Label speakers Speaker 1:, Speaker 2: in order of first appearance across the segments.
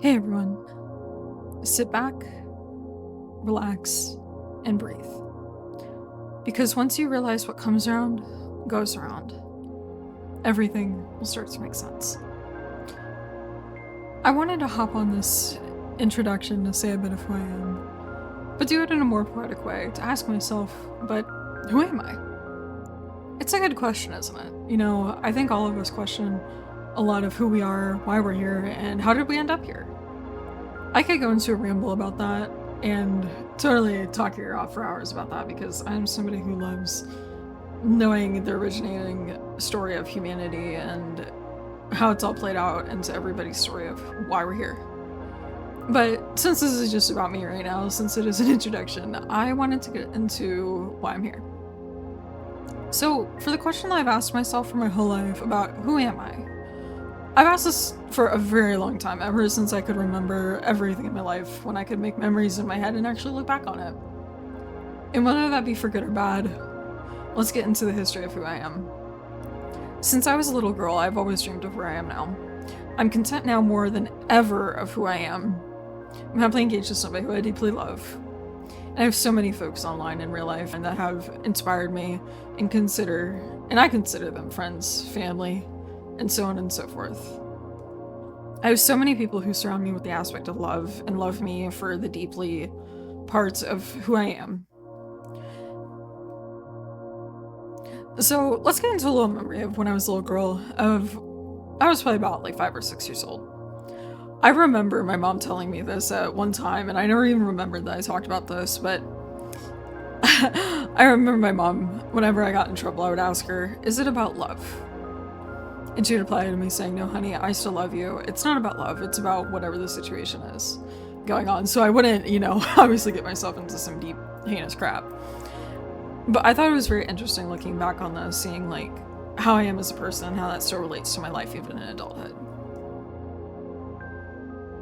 Speaker 1: Hey everyone, sit back, relax, and breathe. Because once you realize what comes around, goes around, everything will start to make sense. I wanted to hop on this introduction to say a bit of who I am, but do it in a more poetic way, to ask myself, but who am I? It's a good question, isn't it? You know, I think all of us question a lot of who we are, why we're here, and how did we end up here? I could go into a ramble about that and totally talk your ear off for hours about that because I'm somebody who loves knowing the originating story of humanity and how it's all played out into everybody's story of why we're here. But since this is just about me right now, since it is an introduction, I wanted to get into why I'm here. So, for the question that I've asked myself for my whole life about who am I, I've asked this for a very long time, ever since I could remember everything in my life, when I could make memories in my head and actually look back on it. And whether that be for good or bad, let's get into the history of who I am. Since I was a little girl, I've always dreamed of where I am now. I'm content now more than ever of who I am. I'm happily engaged with somebody who I deeply love. And I have so many folks online in real life and that have inspired me and I consider them friends, family, and so on and so forth. I have so many people who surround me with the aspect of love and love me for the deeply parts of who I am. So let's get into a little memory of when I was a little girl. I was probably about like 5 or 6 years old. I remember my mom telling me this at one time, and I never even remembered that I talked about this, but I remember my mom, whenever I got in trouble, I would ask her, "Is it about love?" And she would reply to me saying, "No, honey, I still love you. It's not about love. It's about whatever the situation is going on." So I wouldn't, obviously get myself into some deep, heinous crap. But I thought it was very interesting looking back on this, seeing like how I am as a person and how that still relates to my life even in adulthood.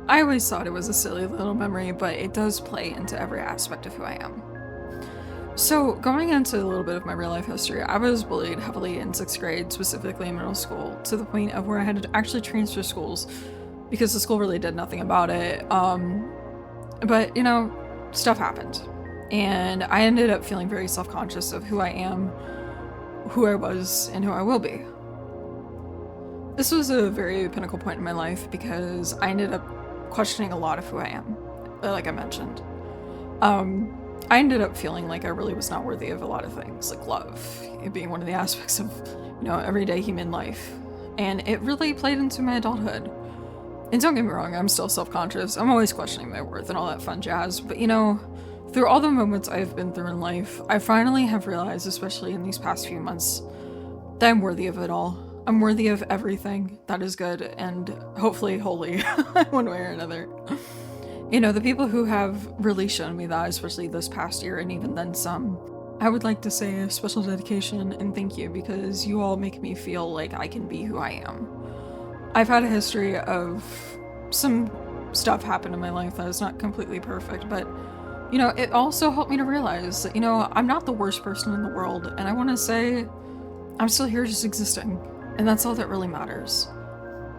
Speaker 1: I always thought it was a silly little memory, but it does play into every aspect of who I am. So, going into a little bit of my real life history, I was bullied heavily in 6th grade, specifically in middle school, to the point of where I had to actually transfer schools because the school really did nothing about it. But, stuff happened. And I ended up feeling very self-conscious of who I am, who I was, and who I will be. This was a very pinnacle point in my life because I ended up questioning a lot of who I am, like I mentioned. I ended up feeling like I really was not worthy of a lot of things, like love, it being one of the aspects of, everyday human life. And it really played into my adulthood. And don't get me wrong, I'm still self-conscious. I'm always questioning my worth and all that fun jazz. But through all the moments I've been through in life, I finally have realized, especially in these past few months, that I'm worthy of it all. I'm worthy of everything that is good and hopefully holy, one way or another. The people who have really shown me that, especially this past year and even then some, I would like to say a special dedication and thank you because you all make me feel like I can be who I am. I've had a history of some stuff happen in my life that is not completely perfect, but it also helped me to realize that, I'm not the worst person in the world, and I want to say I'm still here just existing, and that's all that really matters.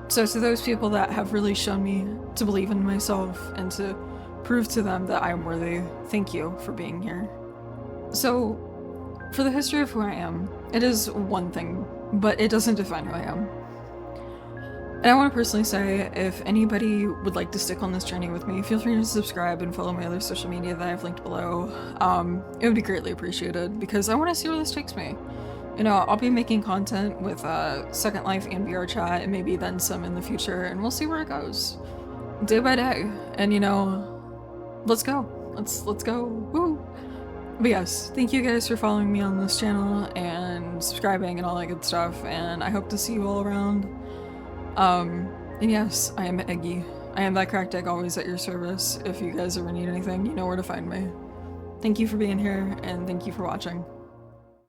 Speaker 1: So to those people that have really shown me to believe in myself and to prove to them that I'm worthy, thank you for being here. So, for the history of who I am, it is one thing, but it doesn't define who I am. And I want to personally say, if anybody would like to stick on this journey with me, feel free to subscribe and follow my other social media that I've linked below. It would be greatly appreciated because I want to see where this takes me. I'll be making content with Second Life and VR chat and maybe then some in the future, and we'll see where it goes. Day by day. And let's go. Let's go. Woo! But yes, thank you guys for following me on this channel and subscribing and all that good stuff, and I hope to see you all around. And yes, I am Eggy. I am that cracked egg always at your service. If you guys ever need anything, you know where to find me. Thank you for being here, and thank you for watching.